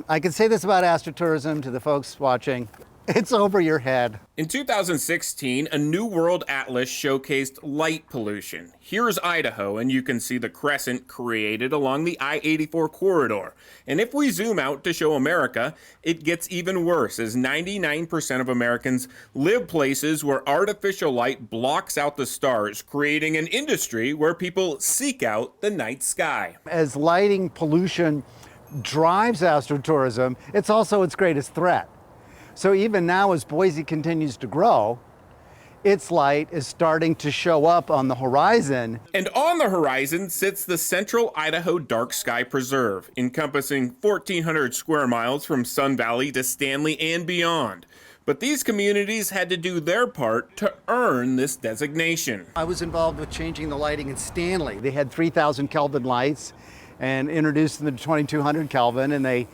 I can say this about Astrotourism to the folks watching. It's over your head. In 2016, a New World Atlas showcased light pollution. Here's Idaho, and you can see the crescent created along the I-84 corridor. And if we zoom out to show America, it gets even worse, as 99% of Americans live places where artificial light blocks out the stars, creating an industry where people seek out the night sky. As lighting pollution drives astrotourism, it's also its greatest threat. So even now, as Boise continues to grow, its light is starting to show up on the horizon. And on the horizon sits the Central Idaho Dark Sky Preserve, encompassing 1,400 square miles from Sun Valley to Stanley and beyond. But these communities had to do their part to earn this designation. I was involved with changing the lighting in Stanley. They had 3,000 Kelvin lights and introduced them to 2,200 Kelvin, and they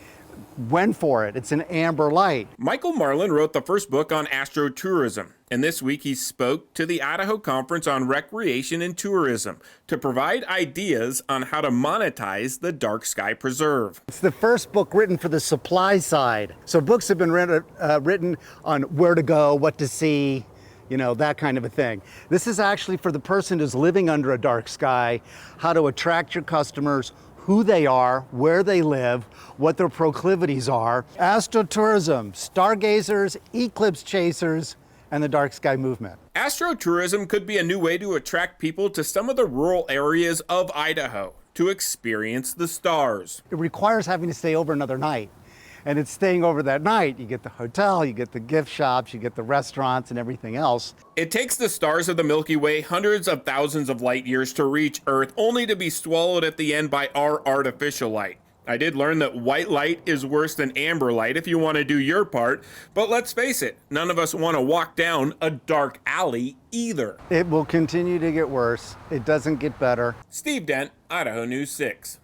went for it. It's an amber light. Michael Marlin wrote the first book on astrotourism, and this week he spoke to the Idaho Conference on Recreation and Tourism to provide ideas on how to monetize the Dark Sky Preserve. It's the first book written for the supply side. So books have been written on where to go, what to see, you know, that kind of a thing. This is actually for the person who's living under a dark sky, how to attract your customers, who they are, where they live, what their proclivities are. Astrotourism, stargazers, eclipse chasers, and the dark sky movement. Astrotourism could be a new way to attract people to some of the rural areas of Idaho to experience the stars. It requires having to stay over another night. And it's staying over that night. You get the hotel, you get the gift shops, you get the restaurants and everything else. It takes the stars of the Milky Way hundreds of thousands of light years to reach Earth, only to be swallowed at the end by our artificial light. I did learn that white light is worse than amber light if you want to do your part, but let's face it, none of us want to walk down a dark alley either. It will continue to get worse. It doesn't get better. Steve Dent, Idaho News 6.